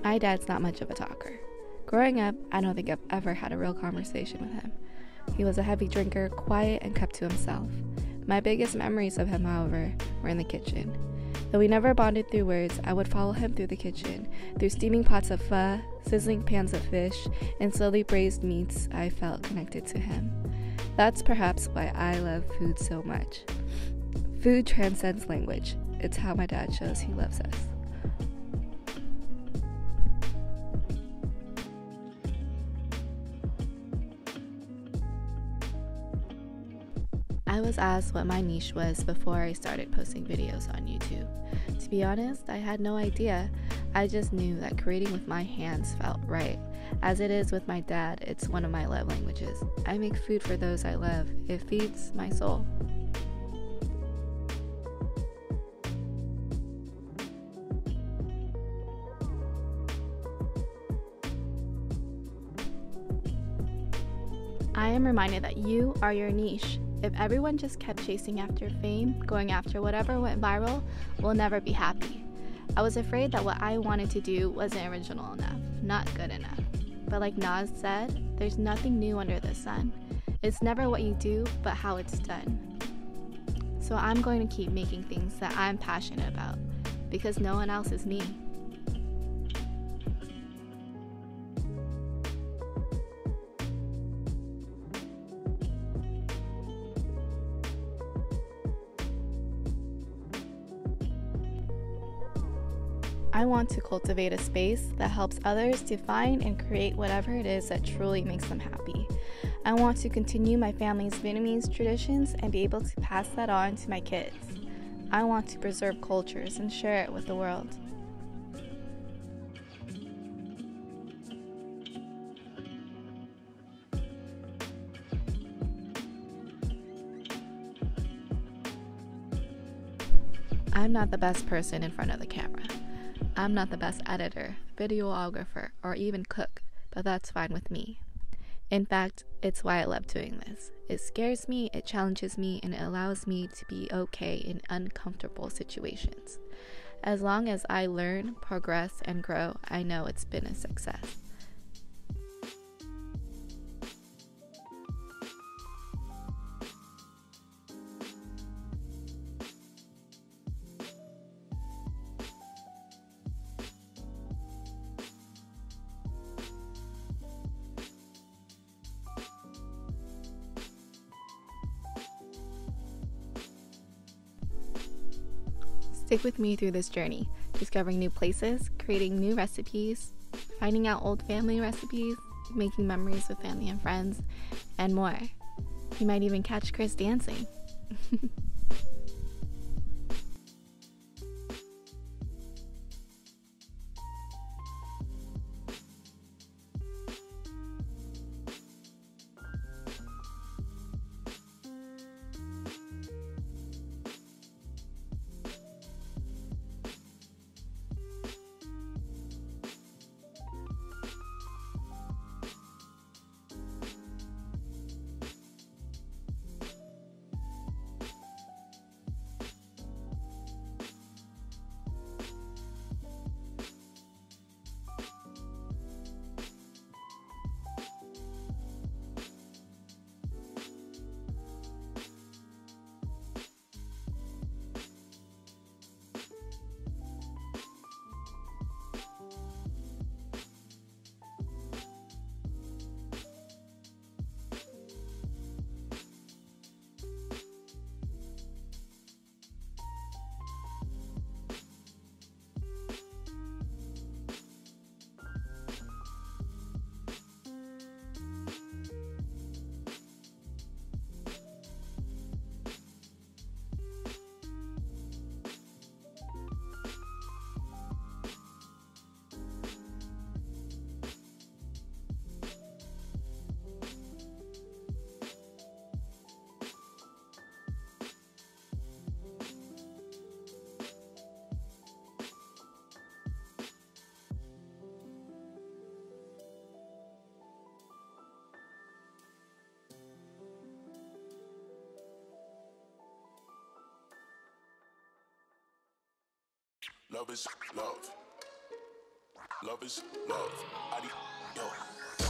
My dad's not much of a talker. Growing up, I don't think I've ever had a real conversation with him. He was a heavy drinker, quiet, and kept to himself. My biggest memories of him, however, were in the kitchen. Though we never bonded through words, I would follow him through the kitchen, through steaming pots of pho, sizzling pans of fish, and slowly braised meats. I felt connected to him. That's perhaps why I love food so much. Food transcends language. It's how my dad shows he loves us. I was asked what my niche was before I started posting videos on YouTube. To be honest, I had no idea. I just knew that creating with my hands felt right. As it is with my dad, it's one of my love languages. I make food for those I love. It feeds my soul. I am reminded that you are your niche. If everyone just kept chasing after fame, going after whatever went viral, we'll never be happy. I was afraid that what I wanted to do wasn't original enough, not good enough. But like Nas said, there's nothing new under the sun. It's never what you do, but how it's done. So I'm going to keep making things that I'm passionate about, because no one else is me. I want to cultivate a space that helps others define and create whatever it is that truly makes them happy. I want to continue my family's Vietnamese traditions and be able to pass that on to my kids. I want to preserve cultures and share it with the world. I'm not the best person in front of the camera. I'm not the best editor, videographer, or even cook, but that's fine with me. In fact, it's why I love doing this. It scares me, it challenges me, and it allows me to be okay in uncomfortable situations. As long as I learn, progress, and grow, I know it's been a success. Stick with me through this journey, discovering new places, creating new recipes, finding out old family recipes, making memories with family and friends, and more. You might even catch Chris dancing. Love is love. Love is love. Yo.